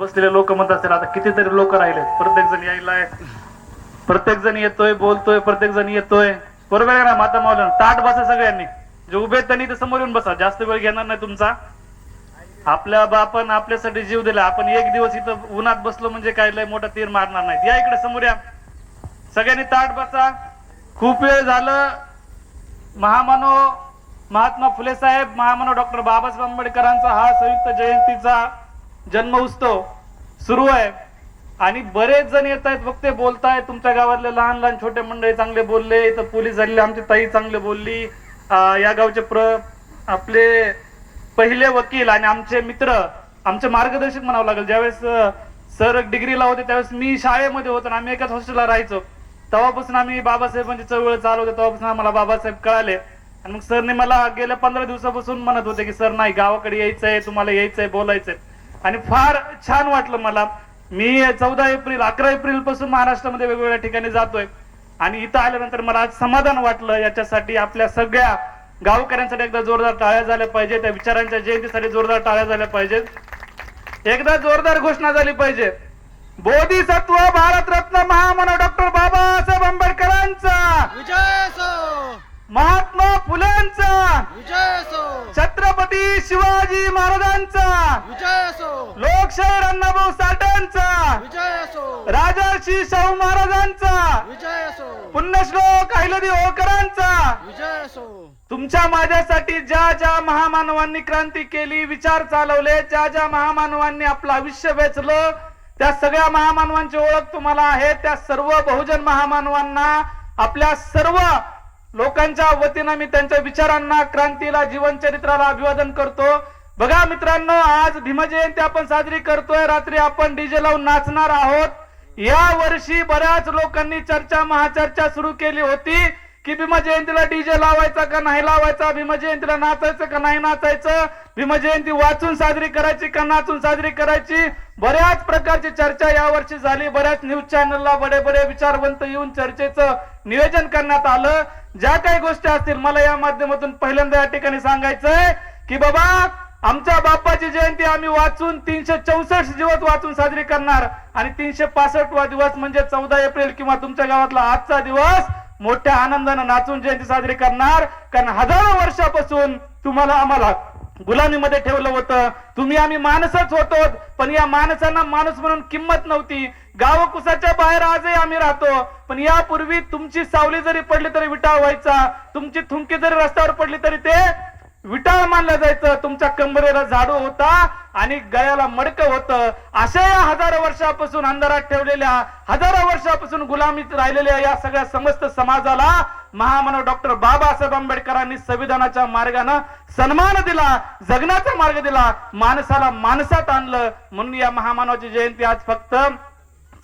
बसलेले लोक म्हणत असतील आता कितीतरी लोक राहिले, प्रत्येक जण यायला आहे, प्रत्येक जण येतोय, बोलतोय, प्रत्येक जण येतोय, बरोबर आहे ना? माता मावलं ताट बसा सगळ्यांनी, जे उभे आहेत त्यांनी तर समोर येऊन बसा, जास्त वेळ घेणार नाही तुमचा. आपल्या बापान आपल्यासाठी जीव दिला, आपण एक दिवस इथं उन्हात बसलो म्हणजे काय लय मोठा तीर मारणार नाही. या इकडे समोर या, सगळ्यांनी ताट बसा. खूप वेळ झालं. महामानव महात्मा फुले साहेब, महामानव डॉक्टर बाबासाहेब आंबेडकरांचा हा संयुक्त जयंतीचा जन्म उत्सव सुरू आहे आणि बरेच जण येत आहेत, वक्ते बोलतायत. तुमच्या गावातले लहान लहान छोटे मंडळी चांगले बोलले, इथं पोलीस झालेले आमची ताई चांगले बोलली, या गावचे आपले पहिले वकील आणि आमचे मित्र, आमचे मार्गदर्शक म्हणावं लागेल. ज्यावेळेस सर डिग्रीला होते त्यावेळेस मी शाळेमध्ये होतो आणि आम्ही एकाच हॉस्टेलला राहायचो, तेव्हापासून आम्ही बाबासाहेबांची चळवळ चालवते, तेव्हापासून आम्हाला बाबासाहेब कळाले. आणि मग सरने मला गेल्या 15 दिवसापासून म्हणत होते की सर नाही, गावाकडे यायचंय, तुम्हाला यायचंय, बोलायचंय. आणि फार छान वाटलं मला. मी 14 एप्रिल 11 एप्रिल पासून महाराष्ट्रामध्ये वेगवेगळ्या ठिकाणी जातोय आणि इथं आल्यानंतर मला आज समाधान वाटलं. याच्यासाठी आपल्या सगळ्या गावकऱ्यांसाठी एकदा जोरदार टाळ्या झाल्या पाहिजे, त्या विचारांच्या जयंतीसाठी जोरदार टाळ्या झाल्या पाहिजेत, एकदा जोरदार घोषणा झाली पाहिजे. बोधिसत्व भारतरत्न महामानव डॉक्टर बाबासाहेब आंबेडकरांचा विजय असो, महात्मा फुलेंचा विजय असो, छत्रपती शिवाजी महाराजांचा विजय असो, लोकशाहीर अण्णाभाऊ साठेंचा विजय असो, राजर्षी शाहू महाराजांचा विजय असो, पुण्यश्लोक अहिल्यादेवी होळकरांचा विजय असो. तुमच्या माझ्यासाठी ज्या ज्या महामानवांनी क्रांती केली, विचार चालवले, ज्या ज्या महामानवांनी आपलं आयुष्य वेचलं, त्या सगळ्या महामानवांची ओळख तुम्हाला आहे. त्या सर्व बहुजन महामानवांना, आपल्या सर्व लोकांच्या वतीनं मी त्यांच्या विचारांना, क्रांतीला, जीवनचरित्राला अभिवादन करतो. बघा मित्रांनो, आज भीमजयंती आपण साजरी करतोय, रात्री आपण डीजे लावून नाचणार आहोत. या वर्षी बऱ्याच लोकांनी चर्चा, महाचर्चा सुरू केली होती की भीमजयंतीला डीजे लावायचा का नाही लावायचा, भीमजयंतीला नाचायचं का नाही नाचायचं, भीमजयंती वाचून साजरी करायची का नाचून साजरी करायची. बऱ्याच प्रकारची चर्चा यावर्षी झाली. बऱ्याच न्यूज चॅनलला बडे बडे विचारवंत येऊन चर्चेचं नियोजन करण्यात आलं. ज्या काही गोष्टी असतील, मला या माध्यमातून पहिल्यांदा या ठिकाणी सांगायचंय की बाबा, आमच्या बाप्पाची जयंती आम्ही वाचून 364 दिवस वाचून साजरी करणार आणि 365वा दिवस म्हणजे 14 एप्रिल किंवा तुमच्या गावातला आजचा दिवस मोठ्या आनंदाने नाचून जयंती साजरी करणार. कारण हजारो वर्षापासून तुम्हाला आम्हाला गुलामीमध्ये ठेवलं होतं. तुम्ही आम्ही माणसच होतो, पण या माणसांना माणूस म्हणून किंमत नव्हती. गावकुसाच्या बाहेर आजही आम्ही राहतो, पण यापूर्वी तुमची सावली जरी पडली तरी विटाळ व्हायचा, तुमची थुंकी जरी रस्त्यावर पडली तरी ते विटाळ मानलं जायचं. तुमच्या कंबरेला झाडू होता आणि गळ्याला मडकं होतं. अशा या हजारो वर्षापासून अंधारात ठेवलेल्या, हजारो वर्षापासून गुलामीत राहिलेल्या या सगळ्या समस्त समाजाला महामानव डॉक्टर बाबासाहेब आंबेडकरांनी संविधानाच्या मार्गाने सन्मान दिला, जगण्याचा मार्ग दिला, माणसाला माणसात आणलं. म्हणून या महामानवाची जयंती आज फक्त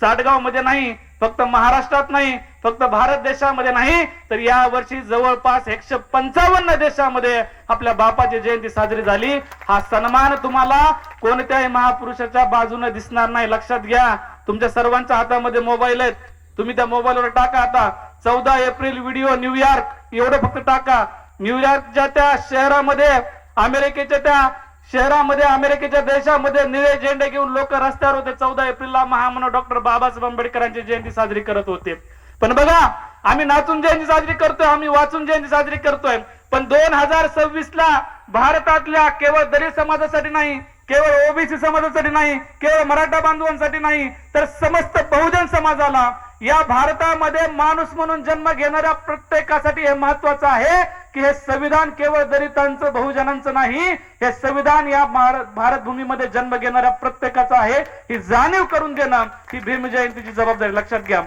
चाटगाव मध्ये नाही, फक्त महाराष्ट्रात नाही, फक्त भारत देशामध्ये नाही, तर या वर्षी जवळपास 155 देशामध्ये आपल्या बापाची जयंती साजरी झाली. हा सन्मान तुम्हाला कोणत्याही महापुरुषाच्या बाजूने दिसणार नाही, लक्षात घ्या. तुमच्या सर्वांच्या हातामध्ये मोबाईल आहेत, तुम्ही त्या मोबाईलवर टाका आता 14 एप्रिल व्हिडिओ न्यूयॉर्क एवढं फक्त टाका. न्यूयॉर्कच्या त्या शहरामध्ये, अमेरिकेच्या त्या शहरामध्ये, अमेरिकेच्या देशामध्ये निळे झेंडे घेऊन लोक रस्त्यावर होते. 14 एप्रिलला महामानव डॉक्टर बाबासाहेब आंबेडकरांची जयंती साजरी करत होते. पण बघा, आम्ही नाचून जयंती साजरी करतोय, आम्ही वाचून जयंती साजरी करतोय. पण 2026 ला भारतातल्या केवळ दलित समाजासाठी नाही, केवळ ओबीसी समाजासाठी नाही, केवळ मराठा बांधवांसाठी नाही, तर समस्त बहुजन समाजाला, या भारतामध्ये माणूस म्हणून जन्म घेणाऱ्या प्रत्येकासाठी हे महत्वाचं आहे की हे संविधान केवळ दलितांचं, बहुजनांचं नाही, हे संविधान या भारत भूमीमध्ये जन्म घेणाऱ्या प्रत्येकाचं आहे. ही जाणीव करून घेणं ही भीम जयंतीची जबाबदारी, लक्षात घ्या.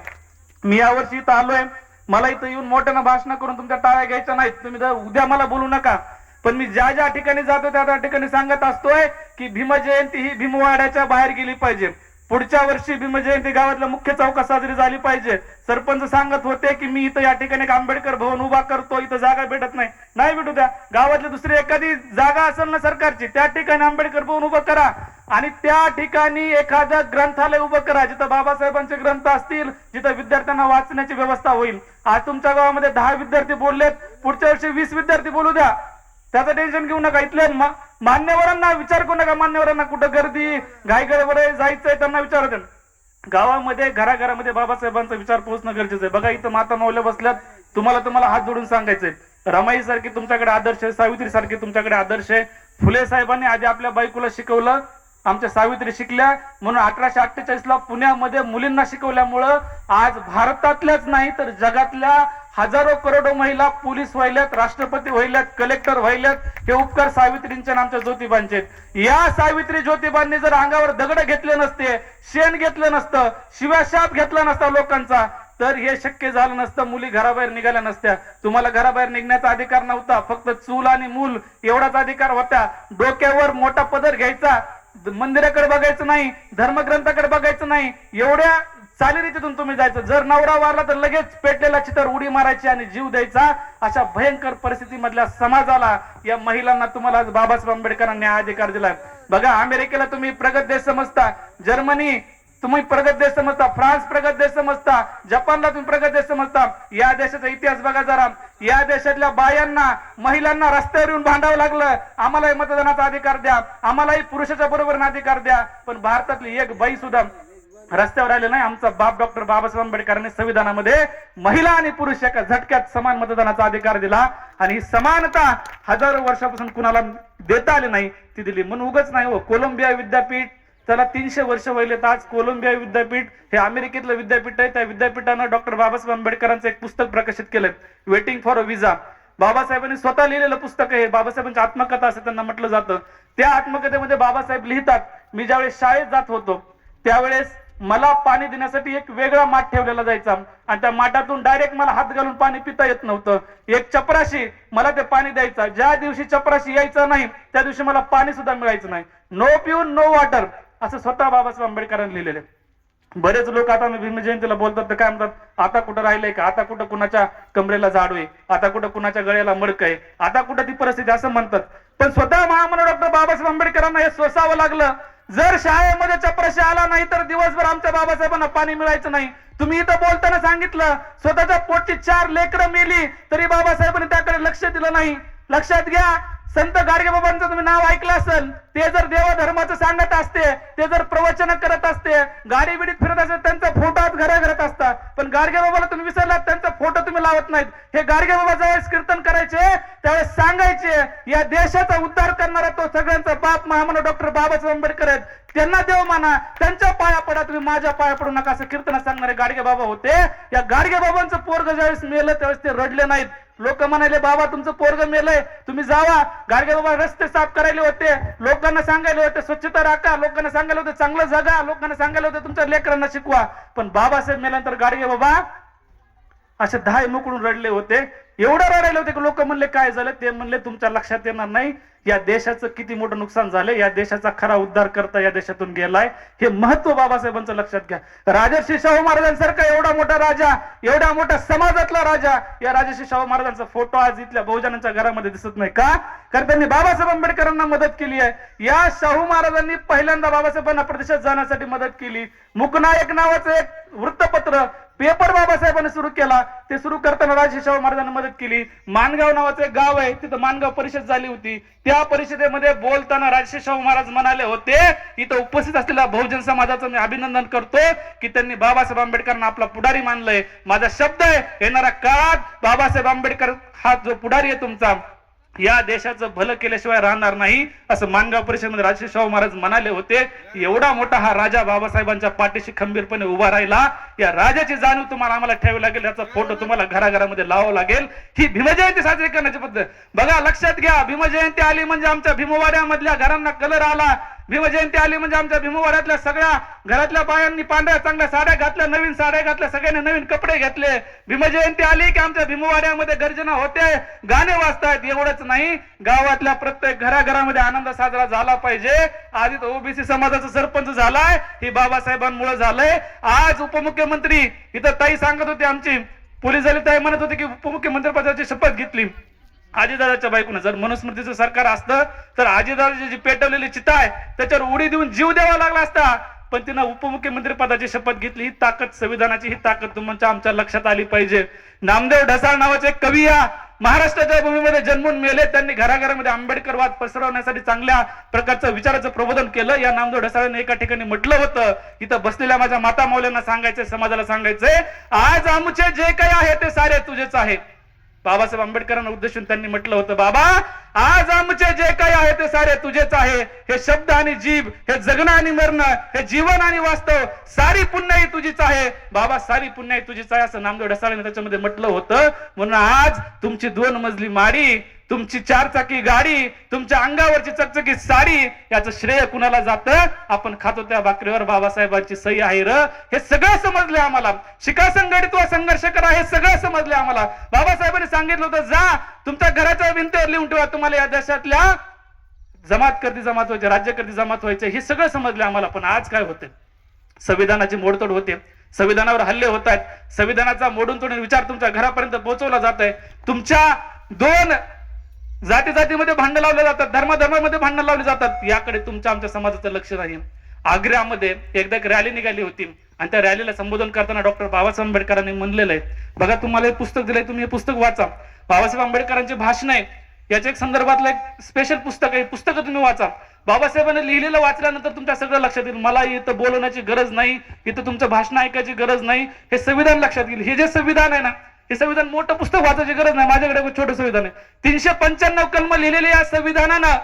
मी यावर्षी इथं आलोय, मला इथं येऊन मोठ्यानं भाषण करून तुमच्या टाळ्या घ्यायच्या नाहीत. तुम्ही उद्या मला बोलू नका, पण मी ज्या ज्या ठिकाणी जातो त्या ठिकाणी सांगत असतोय की भीम जयंती ही भीमवाड्याच्या बाहेर गेली पाहिजे. पुढच्या वर्षी भीमजयंती गावातल्या मुख्य चौकात साजरी झाली पाहिजे. सरपंच सांगत होते की मी इथं या ठिकाणी एक आंबेडकर भवन उभा करतो, इथं जागा भेटत नाही, नाही भेटू द्या. गावातली दुसरी एखादी जागा असेल ना सरकारची, त्या ठिकाणी आंबेडकर भवन उभं करा आणि त्या ठिकाणी एखादं ग्रंथालय उभं करा, जिथं बाबासाहेबांचे ग्रंथ असतील, जिथं विद्यार्थ्यांना वाचण्याची व्यवस्था होईल. आज तुमच्या गावामध्ये 10 विद्यार्थी बोललेत, पुढच्या वर्षी 20 विद्यार्थी बोलू द्या. त्याचं टेन्शन घेऊ नका. इथल्या मान्यवरांना विचार करू नका. मान्यवरांना कुठं गर्दी घाई गडबड जायचंय त्यांना विचारत गावामध्ये घराघरामध्ये बाबासाहेबांचा विचार पोहोचणं गरजेचं आहे. बघा इथं माता माऊल्या बसल्यात. तुम्हाला हात जोडून सांगायचंय, रमाई सारखी तुमच्याकडे आदर्श आहे, सावित्री सारखी तुमच्याकडे आदर्श आहे. फुले साहेबांनी आधी आपल्या बायकोला शिकवलं, आमच्या सावित्री शिकल्या, म्हणून 1848 ला पुण्यामध्ये मुलींना शिकवल्यामुळं आज भारतातल्याच नाही तर जगातल्या हजारो करोडो महिला पोलीस व्हायल्यात, राष्ट्रपती व्हायल्यात, कलेक्टर व्हायल्यात. हे उपकार सावित्रींचे आणि आमच्या ज्योतिबांचे आहेत. या सावित्री ज्योतिबांनी जर अंगावर दगड घेतले नसते, शेण घेतलं नसतं, शिव्याशाप घेतला नसता लोकांचा, तर हे शक्य झालं नसतं. मुली घराबाहेर निघाल्या नसत्या. तुम्हाला घराबाहेर निघण्याचा अधिकार नव्हता, फक्त चूल आणि मूल एवढाच अधिकार होता. डोक्यावर मोठा पदर घ्यायचा, मंदिराकडे बघायचं नाही, धर्मग्रंथाकडे बघायचं नाही, एवढ्या चालीरीतीतून तुम्ही जायचं. जर नवरा वारला तर लगेच पेटलेला चितर उडी मारायची आणि जीव द्यायचा. अशा भयंकर परिस्थितीमधल्या समाजाला, या महिलांना तुम्हाला बाबासाहेब आंबेडकरांनी न्याय अधिकार दिलाय. बघा अमेरिकेला तुम्ही प्रगत देश समजता, जर्मनी तुम्ही प्रगत देश समजता, फ्रान्स प्रगत देश समजता, जपानला तुम्ही प्रगत देश समजता. या देशाचा इतिहास बघा जरा. या देशातल्या बायांना, महिलांना रस्त्यावर येऊन भांडावं लागलं, आम्हालाही मतदानाचा अधिकार द्या, आम्हालाही पुरुषाच्या बरोबर अधिकार द्या. पण भारतातली एक बाई सुद्धा रस्त्यावर आले नाही. आमचा बाप डॉक्टर बाबासाहेब आंबेडकरांनी संविधानामध्ये महिला आणि पुरुष एका झटक्यात समान मतदानाचा अधिकार दिला. आणि ही समानता हजारो वर्षापासून कुणाला देता आली नाही, ती दिली. म्हणून उगाच नाही हो. कोलंबिया विद्यापीठ त्याला 300 वर्ष व्हायलेत. आज कोलंबिया विद्यापीठ हे अमेरिकेतलं विद्यापीठ आहे. त्या विद्यापीठानं डॉक्टर बाबासाहेब आंबेडकरांचं एक पुस्तक प्रकाशित केलंय, वेटिंग फॉर अ विजा. बाबासाहेबांनी स्वतः लिहिलेलं पुस्तक आहे. बाबासाहेबांची आत्मकथा असं त्यांना म्हटलं जातं. त्या आत्मकथेमध्ये बाबासाहेब लिहितात, मी ज्यावेळेस शाळेत जात होतो त्यावेळेस मला पाणी देण्यासाठी एक वेगळा माठ ठेवलेला जायचा आणि त्या माठातून डायरेक्ट मला हात घालून पाणी पिता येत नव्हतं. एक चपराशी मला ते पाणी द्यायचा. ज्या दिवशी चपराशी यायचा नाही त्या दिवशी मला पाणी सुद्धा मिळायचं नाही. नो पिऊन नो वॉटर असं स्वतः बाबासाहेब आंबेडकरांनी लिहिलेले. बरेच लोक आता मी भीम जयंतीला बोलतात तर काय म्हणतात, आता कुठं राहिलंय का, आता कुठं कुणाच्या कमरेला झाडू आहे, आता कुठं कुणाच्या गळ्याला मडक आहे, आता कुठं ती परिस्थिती, असं म्हणतात. पण स्वतः महामानव डॉक्टर बाबासाहेब आंबेडकरांना हे सोसावं लागलं. जर शाळेमध्ये चपराशी आला नाही तर दिवसभर आमच्या बाबासाहेबांना पाणी मिळायचं नाही. तुम्ही इथं बोलताना सांगितलं स्वतःच्या पोटची 4 लेकरं मेली तरी बाबासाहेबांनी त्याकडे लक्ष दिलं नाही. लक्षात घ्या, संत गाडगेबाबांचं तुम्ही नाव ऐकलं असेल. ते जर देवधर्माचं सांगत असते, ते जर प्रवचन करत असते, गाडी बिडीत फिरत असते, त्यांचा फोटो आज घराघरात असता. पण गाडगेबाबाला तुम्ही विसरलात, त्यांचा फोटो तुम्ही लावत नाहीत. हे गाडगेबाबा ज्यावेळेस कीर्तन करायचे त्यावेळेस सांगायचे या देशाचा उद्धार करणारा तो सगळ्यांचा बाप महामानव डॉक्टर बाबासाहेब आंबेडकर आहेत, त्यांना देव माना, त्यांच्या पाया पडा, तुम्ही माझ्या पाया पडू नका, असं कीर्तनात सांगणारे गाडगे बाबा होते. या गाडगे बाबांचं पोरग ज्यावेळेस मेलं त्यावेळेस ते रडले नाहीत. लोक म्हणाले बाबा तुमचं पोरग मेलंय, तुम्ही जावा. गाडगे बाबा रस्ते साफ करायले होते, लोकांना सांगायले होते स्वच्छता राखा, लोकांना सांगायला होते चांगलं जगा, लोकांना सांगायला होते तुमच्या लेकरांना शिकवा. पण बाबासाहेब मेल्यानंतर गाडगे बाबा असे 10 मुकडून रडले होते. एवढं रडायला होते की लोक म्हणले काय झालं, ते म्हणले तुमच्या लक्षात येणार नाही या देशाचं किती मोठं नुकसान झालं, या देशाचा खरा उद्धार करता या देशातून गेलाय. हे महत्व बाबासाहेबांचं लक्षात घ्या. राजर्षी शाहू महाराजांसारखा एवढा मोठा राजा, एवढा मोठा समाजातला राजा, या राजर्षी शाहू महाराजांचा फोटो आज इथल्या बहुजनांच्या घरामध्ये दिसत नाही का? कारण त्यांनी बाबासाहेब आंबेडकरांना मदत केली आहे. या शाहू महाराजांनी पहिल्यांदा बाबासाहेबांना प्रदेशात जाण्यासाठी मदत केली. मुकनायक नावाचं एक वृत्तपत्र पेपर बाबासाहेबांनी सुरू केला. ते सुरू करताना राजर्षी शाहू महाराजांनी मदत केली. माणगाव नावाचं एक गाव आहे, तिथं माणगाव परिषद झाली होती. त्या परिषदेमध्ये बोलताना राजर्षी शाहू महाराज म्हणाले होते, इथं उपस्थित असलेल्या बहुजन समाजाचं मी अभिनंदन करतो की त्यांनी बाबासाहेब आंबेडकरांना आपला पुढारी मानलंय. माझा शब्द आहे, येणाऱ्या काळात बाबासाहेब आंबेडकर हा जो पुढारी आहे तुमचा, या देशाचं भलं केल्याशिवाय राहणार नाही, असं माणगाव परिषदेमध्ये राजर्षी शाहू महाराज म्हणाले होते. एवढा मोठा हा राजा बाबासाहेबांच्या पाठीशी खंबीरपणे उभा राहिला. या राजाची जाणीव तुम्हाला आम्हाला ठेवावी लागेल, याचा फोटो तुम्हाला घराघरामध्ये लावावा लागेल. ही भीमजयंती साजरी करण्याची पद्धत बघा, लक्षात घ्या. भीमजयंती आली म्हणजे आमच्या भीमवाड्यामधल्या घरांना कलर आला. भीमजयंती आली म्हणजे आमच्या भीमवाड्यातल्या सगळ्या घरातल्या बायांनी पांढऱ्या चांगल्या साड्या घातल्या, नवीन साड्या घातल्या, सगळ्यांनी नवीन कपडे घेतले. भीमजयंती आली की आमच्या भीमवाड्यामध्ये गर्जना होते, गाणे वाजतायत. एवढंच नाही, गावातल्या प्रत्येक घराघरामध्ये आनंद साजरा झाला पाहिजे. आज इथं ओबीसी समाजाचा सरपंच झालाय, हे बाबासाहेबांमुळे झालंय. आज उपमुख्यमंत्री इथं ताई सांगत होते, आमची पोलीस झाली ताई म्हणत होते की उपमुख्यमंत्री पदाची शपथ घेतली आजीदादाच्या बायकोनं. जर मनुस्मृतीचं सरकार असतं तर आजीदादाची जी पेटवलेली चिता आहे त्याच्यावर उडी देऊन जीव द्यावा लागला असता. पण तिनं उपमुख्यमंत्री पदाची शपथ घेतली. ही ताकद संविधानाची, ही ताकद तुमच्या आमच्या लक्षात आली पाहिजे. नामदेव ढसाळ नावाचे एक कवी या महाराष्ट्राच्या भूमीमध्ये जन्मून मेले. त्यांनी घराघरामध्ये आंबेडकरवाद पसरवण्यासाठी चांगल्या प्रकारचं विचाराचं प्रबोधन केलं. या नामदेव ढसाळने एका ठिकाणी म्हटलं होतं, इथं बसलेल्या माझ्या माता मौल्यांना सांगायचंय, समाजाला सांगायचंय, आज आमचे जे काही आहे ते सारे तुझेच आहे. बाबासाहेब आंबेडकरांना उद्देशून त्यांनी म्हटलं होतं, बाबा आज आमचे जे काही आहे ते सारे तुझेच आहे. हे शब्द आणि जीभ, हे जगणं आणि मरणं, हे जीवन आणि वास्तव, सारी पुण्याई तुझीच आहे बाबा, सारी पुण्याई तुझीच आहे, असं नामदेव ढसाळने त्याच्यामध्ये म्हटलं होतं. म्हणून आज तुमची 2 मजली माडी, तुमची 4 चाकी गाडी, तुमच्या अंगावरची चकचकीत साडी, याचं श्रेय कुणाला जातं? आपण खातो त्या भाकरीवर बाबासाहेबांची सही आहे र. हे सगळं समजले आम्हाला. शिका संघटित व संघर्ष करा, हे सगळं समजले आम्हाला. बाबासाहेबांनी सांगितलं होतं, जा तुमच्या घराच्या भिंतीवर लिहून ठेवा, तुम्हाला या देशातल्या जमात करती जमात व्हायचे, राज्य करती जमात व्हायचे, हे सगळं समजले आम्हाला. पण आज काय होते? संविधानाची मोडतोड होते, संविधानावर हल्ले होत आहेत, संविधानाचा मोडून तोडून विचार तुमच्या घरापर्यंत पोहोचवला जात आहे. तुमच्या 2 जातीमध्ये भांडण लावले जातात, धर्मामध्ये भांडण लावले जातात. याकडे तुमच्या आमच्या समाजाचं लक्ष नाही. आग्र्यामध्ये एकदा एक रॅली निघाली होती आणि त्या रॅलीला संबोधन करताना डॉक्टर बाबासाहेब आंबेडकरांनी म्हणलेलं आहे, बघा तुम्हाला हे पुस्तक दिलंय, तुम्ही हे पुस्तक वाचा. बाबासाहेब आंबेडकरांची भाषण आहे, याच्या एक संदर्भातलं एक स्पेशल पुस्तक आहे, पुस्तक तुम्ही वाचा. बाबासाहेबांनी लिहिलेलं वाचल्यानंतर तुमच्या सगळं लक्षात येईल. मला इथं बोलवण्याची गरज नाही, इथं तुमचं भाषण ऐकायची गरज नाही, हे संविधान लक्षात येईल. हे जे संविधान आहे ना, हे संविधान मोठं पुस्तक वाचायची गरज नाही. माझ्याकडे एक छोटं संविधान आहे, 395 कलम लिहिलेले. या संविधानानं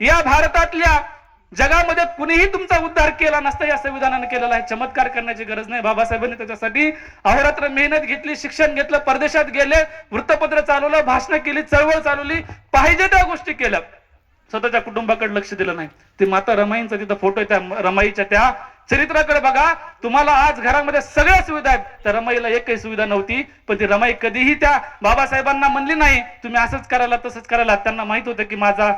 या भारतातल्या जगामध्ये कुणीही तुमचा उद्धार केला नसता, या संविधानाने केलेला आहे. चमत्कार करण्याची गरज नाही. बाबासाहेबांनी त्याच्यासाठी अहोरात्र मेहनत घेतली, शिक्षण घेतलं, परदेशात गेले, वृत्तपत्र चालवलं, भाषण केली, चळवळ चालवली, पाहिजे त्या गोष्टी केल्या. स्वतःच्या कुटुंबाकडे लक्ष दिलं नाही. ती माता रमाईंचा तिथं फोटो आहे, त्या रमाईच्या त्या चरित्राकडे बघा. तुम्हाला आज घरामध्ये सगळ्या सुविधा आहेत, त्या रमाईला एकही सुविधा नव्हती. पण ती रमाई कधीही त्या बाबासाहेबांना म्हणली नाही तुम्ही असंच करायला तसंच करायला. त्यांना माहित होतं की माझा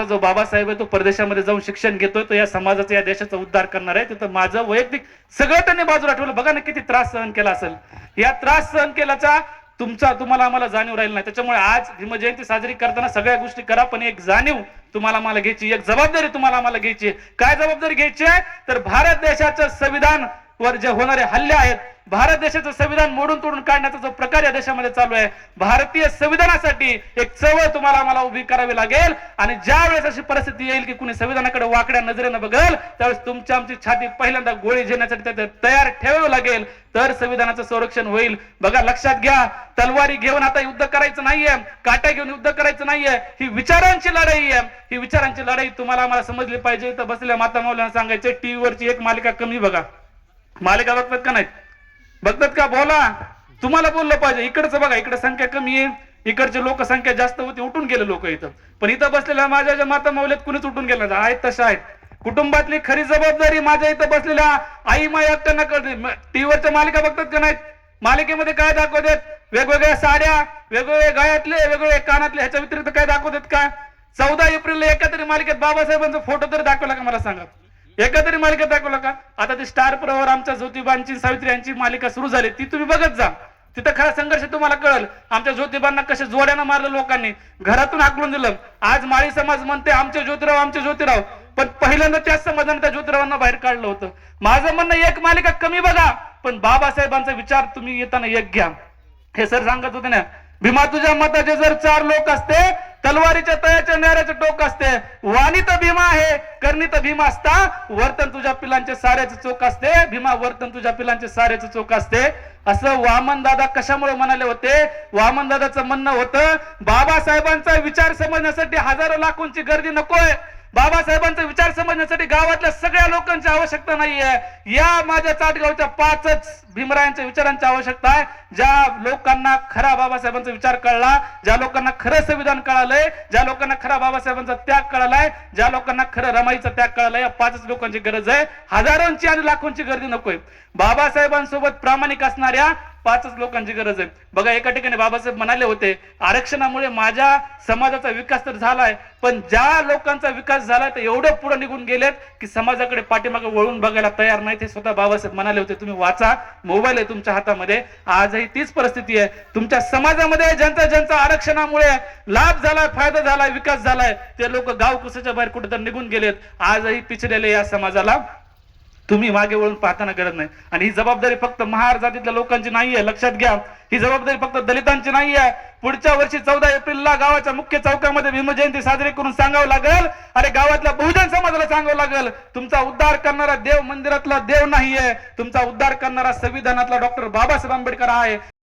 जो बाबासाहेब आहे तो परदेशामध्ये जाऊन शिक्षण घेतोय, तो या समाजाचा, या देशाचा उद्धार करणार आहे. तिथं माझं वैयक्तिक सगळं त्यांनी बाजूला ठेवलं. बघा ना किती त्रास सहन केला असेल. या त्रास सहन केल्याचा तुम्हाला आम्हाला जाणीव राहील नाही. त्याच्यामुळे आज भीमजयंती साजरी करताना सगळ्या गोष्टी करा, पण एक जाणीव तुम्हाला आम्हाला घ्यायची, एक जबाबदारी तुम्हाला आम्हाला घ्यायची. काय जबाबदारी घ्यायची आहे? तर भारत देशाचं संविधान वर जे होणारे हल्ले आहेत, भारत देशाचं संविधान मोडून तोडून काढण्याचा जो प्रकार या देशामध्ये चालू आहे, भारतीय संविधानासाठी एक चळवळ तुम्हाला आम्हाला उभी करावी लागेल. आणि ज्या वेळेस अशी परिस्थिती येईल की कुणी संविधानाकडे वाकड्या नजरेनं बघेल, त्यावेळेस तुमच्या आमची छाती पहिल्यांदा गोळी झेलण्यासाठी तयार ठेवावी लागेल, तर संविधानाचं संरक्षण होईल. बघा लक्षात घ्या, तलवारी घेऊन आता युद्ध करायचं नाहीये, काट्या घेऊन युद्ध करायचं नाहीये. ही विचारांची लढाई आहे. ही विचारांची लढाई तुम्हाला आम्हाला समजली पाहिजे. तर बसलेल्या माता मौल्यांना सांगायचे, टीव्हीवरची एक मालिका कमी बघा. मालिका बघतात का नाहीत? बघतात का? बोला, तुम्हाला बोललं पाहिजे. इकडचं बघा, इकडे संख्या कमी आहे, इकडची लोकसंख्या जास्त होती, उठून गेले लोक इथं. पण इथं बसलेल्या माझ्या ज्या माता मौल्यात कुणीच उठून गेलं नाही. आहेत तशा आहेत. कुटुंबातली खरी जबाबदारी माझ्या इथं बसलेल्या आई माया एकट्यांना कळते. टीव्हीवरच्या मालिका बघतात का नाहीत? मालिकेमध्ये काय दाखवतात? वेगवेगळ्या साड्या, वेगवेगळे गळ्यातले, वेगवेगळे कानातले, ह्याच्या व्यतिरिक्त काय दाखवतात का? 14 एप्रिलला एका तरी मालिकेत बाबासाहेबांचा फोटो तरी दाखवला का? मला सांगा, एका तरी मालिका दाखवला का? आता ती स्टार प्रवाहावर आमच्या ज्योतिबांची, सावित्री यांची मालिका सुरू झाली, ती तुम्ही बघत जा. तिथं खरा संघर्ष तुम्हाला कळेल. आमच्या ज्योतिबांना कशा जोड्यानं मारलं लोकांनी, घरातून हाकलून दिलं. आज माळी समाज म्हणते आमचे ज्योतिराव, आमचे ज्योतिराव, पण पहिल्यांदा त्याच समाजाने त्या ज्योतिरावांना बाहेर काढलं होतं. माझं म्हणणं, एक मालिका कमी बघा, पण बाबासाहेबांचा विचार तुम्ही येताना एक घ्या. हे सर सांगत होते ना, भीमा तुझ्या मताचे जर 4 लोक असते, तलवारीच्या तळ्याच्या न्याऱ्याचे टोक असते, वाणी तर भीमा आहे, करणी तर भीमा असता, वर्तन तुझ्या पिलांचे साऱ्याचे चोख असते. भीमा वर्तन तुझ्या पिलांचे साऱ्याचे चोख असते, असं वामन दादा कशामुळे म्हणाले होते? वामन दादाचं म्हणणं होतं, बाबासाहेबांचा विचार समजण्यासाठी हजारो लाखोंची गर्दी नकोय, बाबासाहेबांचा विचार समजण्यासाठी गावातल्या सगळ्या लोकांची आवश्यकता नाहीये. या माझ्या चाटगावच्या 5च भीमरायांच्या विचारांची आवश्यकता आहे. ज्या लोकांना खरा बाबासाहेबांचा विचार कळला, ज्या लोकांना खरं संविधान कळालंय, ज्या लोकांना खरा बाबासाहेबांचा त्याग कळालाय, ज्या लोकांना खरं रमाईचा त्याग कळालाय, या 5च लोकांची गरज आहे. हजारोंची आणि लाखोंची गर्दी नकोय. बाबासाहेबांसोबत प्रामाणिक असणाऱ्या 5च लोकांची गरज आहे. बघा एका ठिकाणी बाबासाहेब म्हणाले होते, आरक्षणामुळे माझ्या समाजाचा विकास तर झालाय, पण ज्या लोकांचा विकास झालाय ते एवढे पुढे निघून गेलेत की समाजाकडे पाठीमागे वळून बघायला तयार नाही. ते स्वतः बाबासाहेब म्हणाले होते. तुम्ही वाचा, मोबाईल आहे तुमच्या हातामध्ये. आजही तीच परिस्थिती आहे. तुमच्या समाजामध्ये ज्यांचा आरक्षणामुळे लाभ झालाय, फायदा झालाय, विकास झालाय, ते लोक गाव कुसाच्या बाहेर कुठेतरी निघून गेलेत. आजही पिछलेले या समाजाला तुम्ही मागे वळून पाहताना गरज नाही. आणि ही जबाबदारी फक्त महार जातीतल्या लोकांची नाहीये, लक्षात घ्या. ही जबाबदारी फक्त दलितांची नाहीये. पुढच्या वर्षी 14 एप्रिलला गावाच्या मुख्य चौकामध्ये भीमजयंती साजरी करून सांगावं लागेल, अरे गावातल्या बहुजन समाजाला सांगावं लागेल, तुमचा उद्धार करणारा देव मंदिरातला देव नाहीये, तुमचा उद्धार करणारा संविधानातला डॉक्टर बाबासाहेब आंबेडकर आहे.